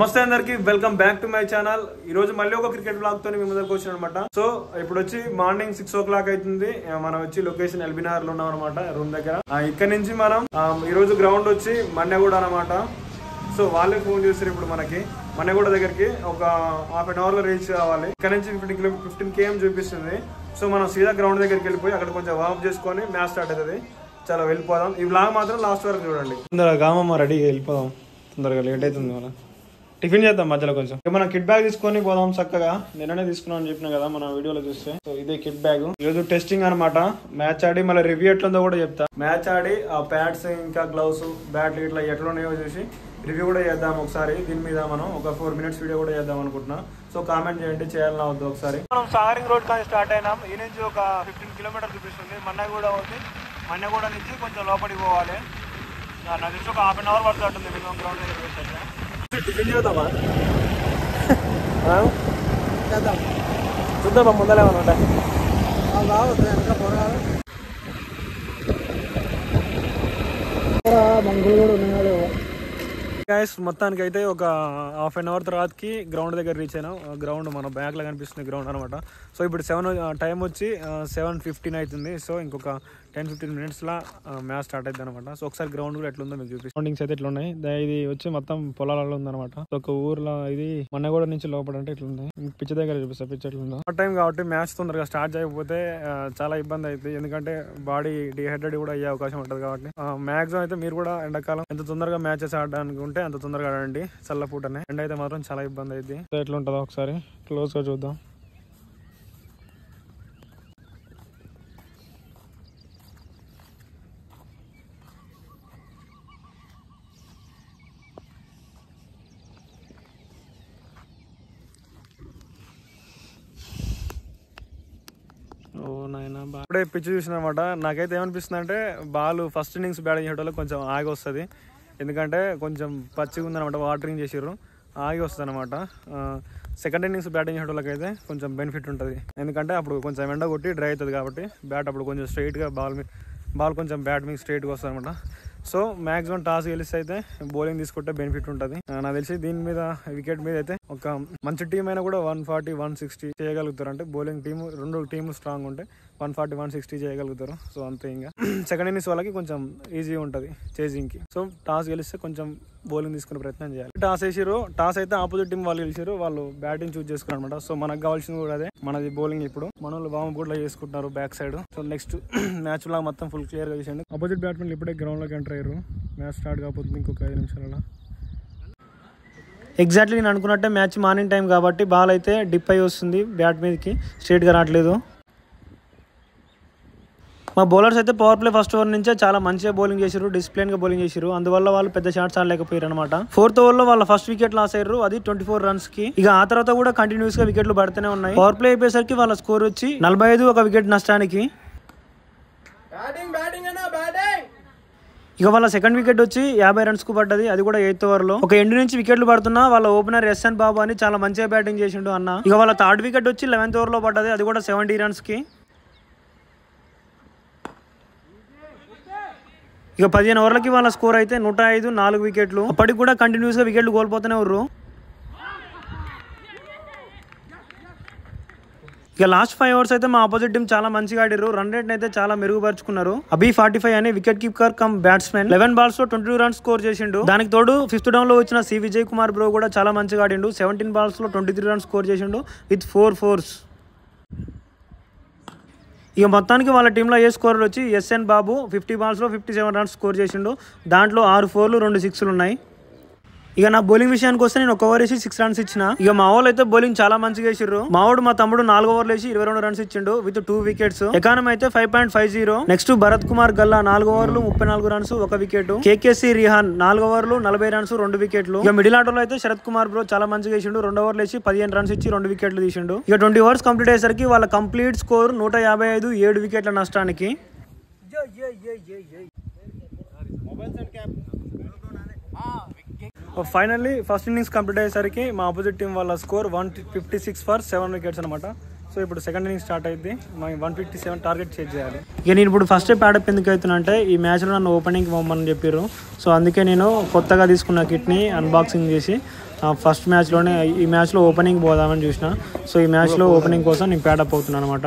నమస్తే అందరికి welcome back to my channel. ఈ రోజు మళ్ళీ ఒక క్రికెట్ బ్లాగ్ తో మీ ముందరకు వచ్చాను అనమాట. సో ఇప్పుడు వచ్చి మార్నింగ్ 6 o'clock అవుతుంది. మనం వచ్చి లొకేషన్ ఎల్బీనగర్ లో ఉన్నాం అనమాట, రూమ్ దగ్గర. ఇక్కడ నుంచి మనం ఈ రోజు గ్రౌండ్ వచ్చి మన్నెగూడ అనమాట. సో వాళ్ళే ఫోన్ చేస్తారు ఇప్పుడు మనకి మన్నెగూడ దగ్గరికి ఒక హాఫ్ అన్ అవర్ లో రీచ్ కావాలి. ఇక్కడ నుంచి 15 km చూపిస్తుంది. సో మనం సీదా గ్రౌండ్ దగ్గరికి వెళ్ళిపోయి అక్కడ కొంచెం వార్మ్ చేసుకొని మ్యాచ్ స్టార్ట్ అవుతుంది. చాలా వెళ్ళిపోదాం. ఈ బ్లాగ్ మాత్రం లాస్ట్ వరకు చూడండి. తొందరగా కామమ్మ రెడీ వెళ్ళిపోదాం, తొందరగా లేట్ అవుతుంది. మనం టిఫిన్ చేద్దాం మధ్యలో కొంచెం. మనం కిట్ బ్యాగ్ తీసుకొని పోదాం చక్కగా. నిన్ననే తీసుకున్నాం అని చెప్పినా కదా మన వీడియోలో చూస్తే. సో ఇదే కిట్ బ్యాగ్. ఈరోజు టెస్టింగ్ అనమాట. మ్యాచ్ ఆడి మళ్ళీ రివ్యూ ఎట్లుందో కూడా చెప్తా. మ్యాచ్ ఆడి ఆ ప్యాడ్స్ ఇంకా గ్లౌస్ బ్యాట్లు ఇట్లా ఎట్లున్నాయో చూసి రివ్యూ కూడా చేద్దాం ఒకసారి. దీని మీద మనం ఒక 4 minutes వీడియో కూడా చేద్దాం అనుకుంటున్నా. సో కామెంట్ చేయండి, చేయాలన్నా వద్దు ఒకసారి. మనం సాగరింగ్ రోడ్ కానీ స్టార్ట్ అయినాం. ఈ నుంచి ఒక 15 kilometers చూపిస్తుంది. మన్నెగూడ ఉంది. మన్నెగూడ నుంచి కొంచెం లోపలికి పోవాలి. నాకు తెలిసి ఒక హాఫ్ అన్ అవర్ పడుతుంది మినిమం గ్రౌండ్ దగ్గర వేస్తే. టిఫిన్ చేద్దామా? చూద్దామా ముందలే ఏమన్నా మంగులు కూడా ఉన్నాయో. గైస్ మొత్తానికి అయితే ఒక హాఫ్ అన్ అవర్ తర్వాతకి గ్రౌండ్ దగ్గర రీచ్ అయినాం. గ్రౌండ్ మన బ్యాక్ లో కనిపిస్తుంది గ్రౌండ్ అనమాట. సో ఇప్పుడు టైం వచ్చి 7:15 అవుతుంది. సో ఇంకొక 10-15 minutes లా మ్యాచ్ స్టార్ట్ అవుతుంది అనమాట. సో ఒకసారి గ్రౌండ్ కూడా ఎట్లుందో మీకు చూపిస్తాను. సరౌండింగ్స్ అయితే ఎట్లా ఉన్నాయి. ఇది వచ్చి మొత్తం పొలాలలో ఉందన్నమాట. ఒక ఊర్లో ఇది మన్నెగూడ నుంచి లోపల అంటే ఇట్లుంది. పిచ్ దగ్గర చూపిస్తా పిచ్ ఎట్లుందో. ఆ టైం కాబట్టి మ్యాచ్ తొందరగా స్టార్ట్ చేయకపోతే చాలా ఇబ్బంది అవుతుంది. ఎందుకంటే బాడీ డిహైడ్రేట్ కూడా అయ్యే అవకాశం ఉంటుంది కాబట్టి మాక్సిమం అయితే మీరు కూడా ఎండాకాలం ఎంత తొందరగా మ్యాచెస్ ఆడడానికి ఉంటే అంత తొందరగా ఆడండి. చల్లపూటనే. ఎండ అయితే మాత్రం చాలా ఇబ్బంది అయింది. ఎట్లా ఉంటుందో ఒకసారి క్లోజ్ గా చూద్దాం. ఇప్పుడే పిచ్ చూసిన అనమాట. నాకైతే ఏమనిపిస్తుంది అంటే బాల్ ఫస్ట్ ఇన్నింగ్స్ బ్యాటింగ్ చేయడంలో కొంచెం ఆగి వస్తుంది. ఎందుకంటే కొంచెం పచ్చిగా ఉందన్నమాట, వాటరింగ్ చేసారు, ఆగి వస్తుంది అనమాట. సెకండ్ ఇన్నింగ్స్ బ్యాటింగ్ చేయడంలోకి అయితే కొంచెం బెనిఫిట్ ఉంటుంది. ఎందుకంటే అప్పుడు కొంచెం ఎండ కొట్టి డ్రై అవుతుంది కాబట్టి బ్యాట్ అప్పుడు కొంచెం స్ట్రైట్గా బాల్ కొంచెం బ్యాట్ మీద స్ట్రైట్గా వస్తుంది అనమాట. సో మాక్సిమం టాస్ గెలిస్తే అయితే బౌలింగ్ తీసుకుంటే బెనిఫిట్ ఉంటుంది. నాకు తెలిసి దీని మీద వికెట్ మీద అయితే ఒక మంచి టీం అయినా కూడా 140-160 చేయగలుగుతారు. అంటే బౌలింగ్ టీము 2 టీములు స్ట్రాంగ్ ఉంటే 140-160 చేయగలుగుతారు. సో అంతే. ఇంకా సెకండ్ ఇన్నింగ్స్ వాళ్ళకి కొంచెం ఈజీ ఉంటుంది చేజింగ్ కి. సో టాస్ గెలిస్తే కొంచెం బౌలింగ్ తీసుకునే ప్రయత్నం చేయాలి. టాస్ వేసారు. టాస్ అయితే ఆపోజిట్ టీం వాళ్ళు గెలిచారు. వాళ్ళు బ్యాటింగ్ చూస్ చేసుకున్నారు అనమాట. సో మనకు కావాల్సింది కూడా అదే, మనది బౌలింగ్. ఇప్పుడు మన వాళ్ళు వామ్ కూడా చేసుకుంటున్నారు back side. So next match లాగా మొత్తం ఫుల్ క్లియర్ గా చేసండి. ఆపోజిట్ బ్యాట్స్మెన్ ఇప్పుడే గ్రౌండ్ లోకి ఎంటర్ అయ్యారు. మ్యాచ్ స్టార్ట్ కాకపోతుంది ఇంకొక 5 నిమిషాల. ఎగ్జాక్ట్లీ నేను అనుకున్నట్టే మ్యాచ్ మార్నింగ్ టైం కాబట్టి బాల్ అయితే డిప్ అయి వస్తుంది బ్యాట్ మీదకి, స్ట్రైట్ గా రావట్లేదు. మా బౌలర్స్ అయితే పవర్ ప్లే ఫస్ట్ ఓవర్ నుంచే చాలా మంచిగా బౌలింగ్ చేశారు, డిసిప్లిన్ గా బౌలింగ్ చేశారు. అందువల్ల వాళ్ళు పెద్ద షాట్స్ ఆడలేకపోయారు అనమాట. 4th ఓవర్ లో వాళ్ళ ఫస్ట్ వికెట్ లాస్ అయ్యారు, అది 24 runs కి. ఇక ఆ తర్వాత కూడా కంటిన్యూస్ గా వికెట్లు పడుతూనే ఉన్నాయి. పవర్ ప్లే అయిపోయేసరికి వాళ్ళ స్కోర్ వచ్చి 45, ఒక వికెట్ నష్టానికి. ఇక వాళ్ళ సెకండ్ వికెట్ వచ్చి 50 runs కు పడ్డది, అది కూడా 8th ఓవర్ లో. ఒక ఎండ్ నుంచి వికెట్లు పడుతున్నా వాళ్ళ ఓపెనర్ ఎస్ఎన్ బాబు అని చాలా మంచిగా బ్యాటింగ్ చేసిండు అన్న. ఇక వాళ్ళ థర్డ్ వికెట్ వచ్చి 11th ఓవర్ లో పడ్డది, అది కూడా 70 runs కి. ఇక 15 ఓవర్లకి వాళ్ళ స్కోర్ అయితే 105, 4 వికెట్లు. అప్పటికి కూడా కంటిన్యూస్ గా వికెట్లు కోల్పోతూనే ఉర్రు. ఇక లాస్ట్ 5 overs అయితే మా ఆపోజిట్ టీం చాలా మంచిగా ఆడిరు. రన్ రేట్ అయితే చాలా మెరుగుపరుచుకున్నారు. అభి 45 అనే wicket keeper cum batsmen 11 balls లో 22 runs స్కోర్ చేసిండు. దానికి తోడు 5th down లో వచ్చిన సి విజయ్ కుమార్ బ్రో కూడా చాలా మంచిగా ఆడిండు. 17 balls లో 23 runs స్కోర్ చేసిండు విత్ 4 fours. ఇక మొత్తానికి వాళ్ళ టీంలో ఏ స్కోర్ వచ్చి ఎస్ఎన్ బాబు 50 balls లో 57 runs స్కోర్ చేసిండు. దాంట్లో 6 4లు 2 6లు ఉన్నాయి. ఇక నా బౌలింగ్ విషయానికి వస్తే నేను 1 over వేసి 6 runs ఇచ్చిన. ఇక మా వాళ్ళు అయితే బౌలింగ్ చాలా మంచిగా వేసిర్రు. మా తమ్ముడు 4 overలు వేసి 22 runs ఇచ్చిండు విత్ 2 wickets. ఎకానమీ అయితే 5.50. నెక్స్ట్ భరత్ కుమార్ గల్లా 4 overలు 34 runs, 1 wicket. కేకేసి రిహాన్ 4 overలు 40 runs, 2 wickets. ఇక మిడిల్ ఆర్డర్ లో అయితే శరత్ కుమార్ బ్రో చాలా మంచిగా వేసిండు. 2 overలు వేసి 15 runs ఇచ్చి 2 wickets తీసిండు. ఇక 20 overs కంప్లీట్ అయ్యేసరికి వాళ్ళ కంప్లీట్ స్కోర్ 155, 7 wickets నష్టానికి. ఫైనల్లీ ఫస్ట్ ఇన్నింగ్స్ కంప్లీట్ అయ్యేసరికి మా ఆపోజిట్ టీం వాళ్ళ స్కోర్ 156 for 7 wickets అనమాట. సో ఇప్పుడు సెకండ్ ఇన్నింగ్ స్టార్ట్ అయింది. మనం 157 టార్గెట్ చేజ్ చేయాలి. ఇక నేను ఇప్పుడు ఫస్ట్ ప్యాడప్ ఎందుకు అవుతున్నా అంటే ఈ మ్యాచ్లో నన్ను ఓపెనింగ్కి పంపమని చెప్పారు. సో అందుకే నేను కొత్తగా తీసుకున్న కిట్ని అన్బాక్సింగ్ చేసి ఫస్ట్ మ్యాచ్లోనే ఈ మ్యాచ్లో ఓపెనింగ్ పోదామని చూసిన. సో ఈ మ్యాచ్లో ఓపెనింగ్ కోసం నేను ప్యాడప్ అవుతున్నాను అనమాట.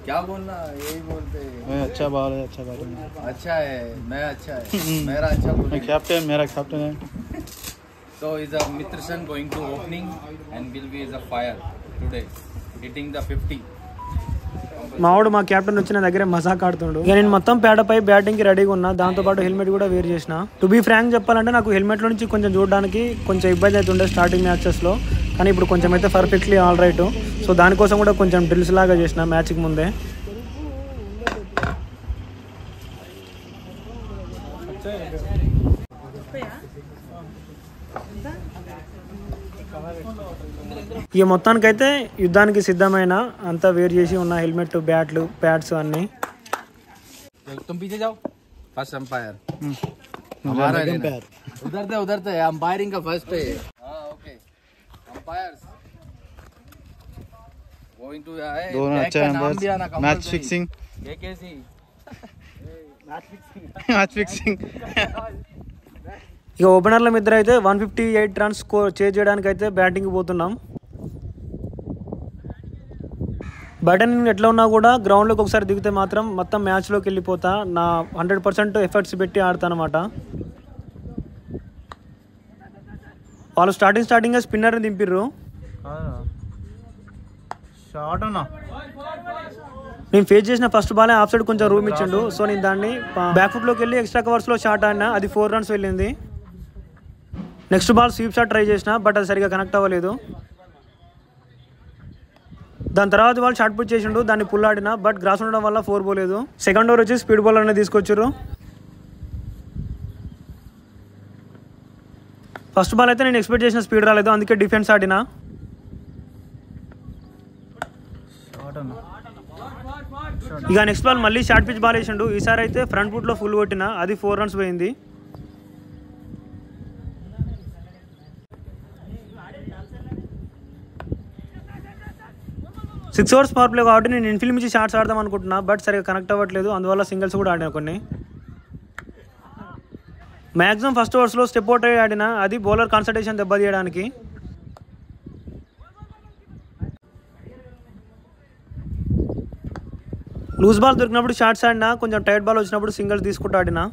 क्या बोलना यही बोलते अच्छा बॉल है, अच्छा बैटिंग है, अच्छा है, मैं अच्छा है, मेरा अच्छा बोलिंग कैप्टन मेरा कैप्टन है. So is a Mitrasan going to opening and will be is a fire today hitting the 50. మావాడు మా కెప్టెన్ వచ్చిన దగ్గర మజాక్ ఆడుతుండు. ఇక నేను మొత్తం పేడపై బ్యాటింగ్ కి రెడీగా ఉన్నా. దాంతోపాటు హెల్మెట్ కూడా వేర్ చేసిన. టు బీ ఫ్రాంక్ చెప్పాలంటే నాకు హెల్మెట్లో నుంచి కొంచెం చూడడానికి కొంచెం ఇబ్బంది అవుతుండే స్టార్టింగ్ మ్యాచెస్లో. కానీ ఇప్పుడు కొంచెం అయితే పర్ఫెక్ట్లీ ఆల్ రైట్. సో దానికోసం కూడా కొంచెం డ్రిల్స్ లాగా చేసిన మ్యాచ్కి ముందే. ఇక మొత్తానికైతే యుద్ధానికి సిద్ధమైన అంతా వేర్ చేసి ఉన్న హెల్మెట్, బ్యాట్లు, ప్యాడ్స్ అన్ని. तुम पीछे जाओ. फर्स्ट अंपायर हमारा अंपायर उधर से अंपायरिंग का फर्स्ट है. हां ओके अंपायर्स गोइंग टू है दोनों अच्छे umpire. Match fixing KKC match fixing. ఇక ఓపెనర్ల ఇద్దరు అయితే 158 రన్స్ స్కోర్ చేయడానికి అయితే బ్యాటింగ్ పోతున్నాం. బ్యాటింగ్ ఎట్లా ఉన్నా కూడా గ్రౌండ్లోకి ఒకసారి దిగితే మాత్రం మొత్తం మ్యాచ్లోకి వెళ్ళిపోతా. నా 100% ఎఫర్ట్స్ పెట్టి ఆడతానమాట. వాళ్ళు స్టార్టింగ్ స్పిన్నర్ని దింపిర్రు. నేను ఫేస్ చేసిన ఫస్ట్ బాలే ఆఫ్ సైడ్ కొంచెం రూమ్ ఇచ్చిండు. సో నేను దాన్ని బ్యాక్ ఫుట్లోకి వెళ్ళి ఎక్స్ట్రా కవర్స్లో షాట్ ఆడినా. అది 4 రన్స్ వెళ్ళింది. Next ball sweep shot try చేసిన, బట్ అది సరిగా కనెక్ట్ అవ్వలేదు. దాని తర్వాత వాళ్ళు షార్ట్ పుట్ చేసిండు, దాన్ని పుల్ ఆడిన, బట్ గ్రాస్ ఉండడం వల్ల 4 పోలేదు. సెకండ్ ఓవర్ వచ్చి స్పీడ్ బౌలర్ అనేది తీసుకొచ్చారు. ఫస్ట్ బాల్ అయితే నేను ఎక్స్పెక్ట్ చేసిన స్పీడ్ రాలేదు, అందుకే డిఫెన్స్ ఆడినా. ఇక నెక్స్ట్ బాల్ మళ్ళీ షార్ట్ పిచ్ బాల్ వేసిండు. ఈసారి అయితే ఫ్రంట్ ఫుట్లో ఫుల్ కొట్టిన, అది 4 రన్స్ పోయింది. సిక్స్ ఓవర్స్ పవర్ ప్లే కాబట్టి నేను ఇన్ఫీల్డ్ నుంచి షాట్స్ ఆడదాం అనుకుంటున్నా, బట్ సరిగా కనెక్ట్ అవ్వట్లేదు. అందువల్ల సింగిల్స్ కూడా ఆడినా కొన్ని. మ్యాక్సిమం ఫస్ట్ ఓవర్స్లో స్టెప్ అవుట్ అయ్యి ఆడినా, అది బౌలర్ కాన్సన్ట్రేషన్ దెబ్బతీయడానికి. లూజ్ బాల్ దొరికినప్పుడు షాట్స్ ఆడినా, కొంచెం టైట్ బాల్ వచ్చినప్పుడు సింగిల్స్ తీసుకుంటూ ఆడినా.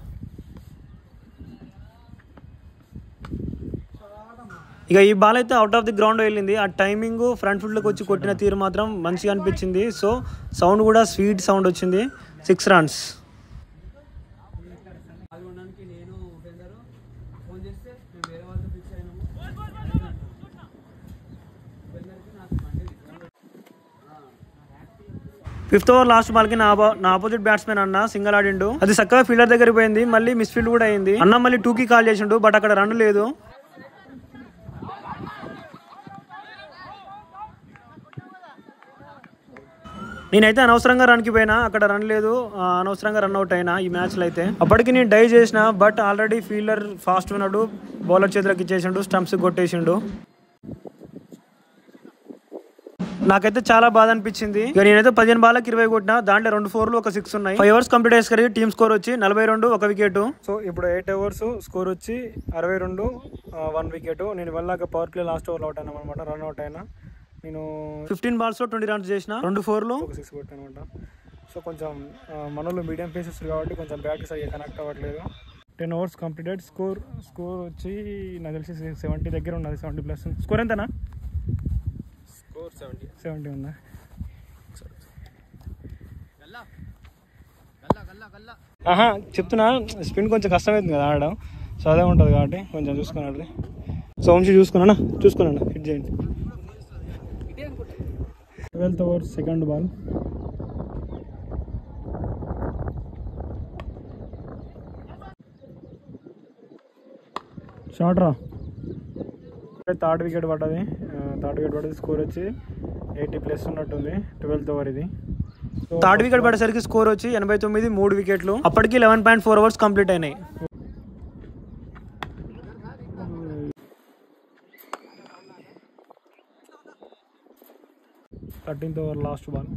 ఇక ఈ బాల్ అయితే అవుట్ ఆఫ్ ది గ్రౌండ్ వెళ్ళింది. ఆ టైమింగ్ ఫ్రంట్ ఫుట్లోకి వచ్చి కొట్టిన తీరు మాత్రం మంచిగా అనిపించింది. సో సౌండ్ కూడా స్వీట్ సౌండ్ వచ్చింది. 6 runs. Fifth over last ball కి నా ఆపోజిట్ బ్యాట్స్మెన్ అన్న సింగిల్ ఆడిండు. అది చక్కగా ఫీల్డర్ దగ్గర పోయింది. మళ్ళీ మిస్ ఫీల్డ్ కూడా అయింది. అన్న మళ్ళీ 2కి కాల్ చేసిండు, బట్ అక్కడ రన్ లేదు. నేనైతే అనవసరంగా రన్కి పోయినా, అక్కడ రన్ లేదు, అనవసరంగా రన్ అవుట్ అయినా ఈ మ్యాచ్లో అయితే. అప్పటికి నేను డై చేసిన, బట్ ఆల్రెడీ ఫీల్డర్ ఫాస్ట్ ఉన్నాడు, బౌలర్ చేతులకు ఇచ్చేసిండు, స్టంప్స్ కొట్టేసిండు. నాకైతే చాలా బాధ అనిపించింది. ఇక నేనైతే 15 బాల్కి 20 కొట్టినా, దాంట్లో 2 4లు 1 6 ఉన్నాయి. 5 ఓవర్స్ కంప్లీట్ అయ్యేసరికి టీమ్ స్కోర్ వచ్చి 42, 1 వికెట్. సో ఇప్పుడు 8 ఓవర్స్ స్కోర్ వచ్చి 62, 1 వికెట్. నేను వెళ్ళాక పవర్ ప్లే లాస్ట్ ఓవర్లో అవుట్ అయినా అనమాట, రన్ అవుట్ అయినా. నేను 15 బాల్స్లో 20 రన్స్ చేసిన, 2 4లు 1 6 కొట్టాను అనమాట. సో కొంచెం మనలో మీడియం పేసెస్ కాబట్టి కొంచెం బ్యాట్కి సరిగ్గా కనెక్ట్ అవ్వట్లేదు. 10 ఓవర్స్ కంప్లీటెడ్. స్కోర్ వచ్చి నాకు తెలిసి 70 దగ్గర ఉన్నది, 70+. స్కోర్ ఎంతనా? స్కోర్ 70 ఉందా? చెప్తున్నా, స్పిన్ కొంచెం కష్టమవుతుంది కదా ఆడడం. సో అదే ఉంటుంది కాబట్టి కొంచెం చూసుకున్నాడు. సో వంశీ చూసుకున్నా హిట్ చేయండి. 12th over second ball. Short రా. థర్డ్ వికెట్ పడ్డది. స్కోర్ వచ్చి 80+ ఉన్నట్టుంది. 12th ఓవర్ ఇది. థర్డ్ వికెట్ పడేసరికి స్కోర్ వచ్చి 89, 3 వికెట్లు. అప్పటికి 11.4 ఓవర్స్ కంప్లీట్ అయినాయి. 13th over last ball.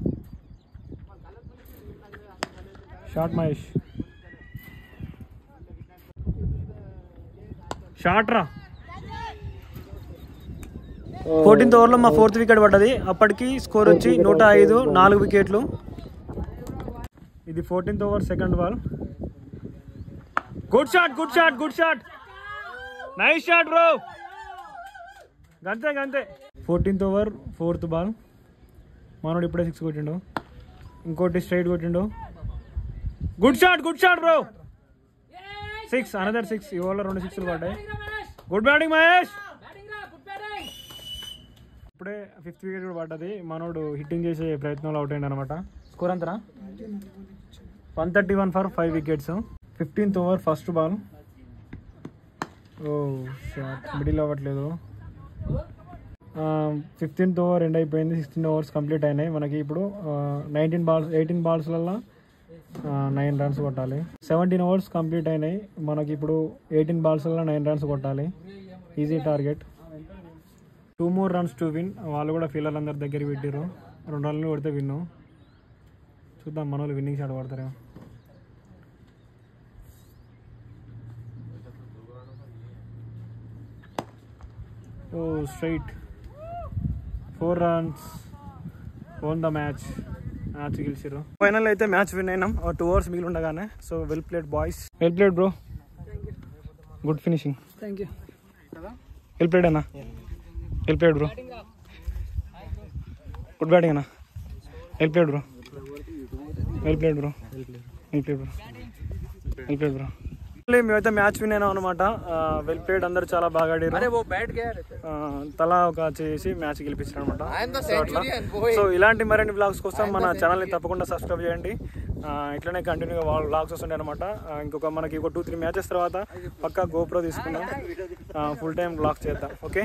Short Mahesh. Short రా. 14th ఓవర్లో మా 4th వికెట్ పడ్డది. అప్పటికి స్కోర్ వచ్చి 105, 4 వికెట్లు. ఇది 14th over second ball. Good shot, good shot, good shot, nice shot bro. గంతే గంతే. 14th over 4th ball. మనోడు ఇప్పుడే 6 కొట్టిండు, ఇంకోటి స్ట్రైట్ కొట్టిండు. Good shot, good shot bro. 6, another 6. ఈ ఓవర్లో 2 6లు పడ్డాయి. Good batting Mahesh. ఇప్పుడే 5th వికెట్ కూడా పడ్డది. మనోడు హిట్టింగ్ చేసే ప్రయత్నంలో అవుట్ అయింది అనమాట. స్కోర్ అంతనా 131 for 5 wickets. 15th over first ball. ఓ షాట్ మిడిల్ అవ్వట్లేదు. 15th ఓవర్ ఎండ్ అయిపోయింది. 16 ఓవర్స్ కంప్లీట్ అయినాయి. మనకి ఇప్పుడు 18 బాల్స్లలో 9 రన్స్ కొట్టాలి. 17 ఓవర్స్ కంప్లీట్ అయినాయి. మనకి ఇప్పుడు 18 బాల్స్లలో 9 రన్స్ కొట్టాలి. Easy target. 2 more runs to win. వాళ్ళు కూడా ఫీల్డర్లు అందరి దగ్గర పెట్టారు. 2 రన్లు కొడితే విన్ను. చూద్దాం మన వాళ్ళు విన్నింగ్ షాట్ కొడతారేమో. ఓ straight. 4 runs. Won the match గెలిచారు. ఫైనల్ అయితే మ్యాచ్ విన్ అయినాం. 2 hours మిగిలి ఉండగానే. So well played boys. Well played bro. Good finishing. Thank you. Well played అన్నా. Well played bro. Good batting అన్నా. Well played bro. Well played bro. Well played bro. Well played bro. మేమైతే match win అయినాం అనమాట. Well played, అందరు చాలా బాగా ఆడారు. తలా ఒక చేసి మ్యాచ్ గెలిపించారు అనమాట. సో ఇలాంటి మరిన్ని బ్లాగ్స్ కోసం మన ఛానల్ని తప్పకుండా సబ్స్క్రైబ్ చేయండి. ఇట్లనే కంటిన్యూగా బ్లాగ్స్ వస్తుండే అనమాట. మనకి ఒక 2-3 మ్యాచెస్ తర్వాత పక్కా గోప్రో తీసుకుందాం, ఫుల్ టైం బ్లాగ్స్ చేద్దాం. ఓకే.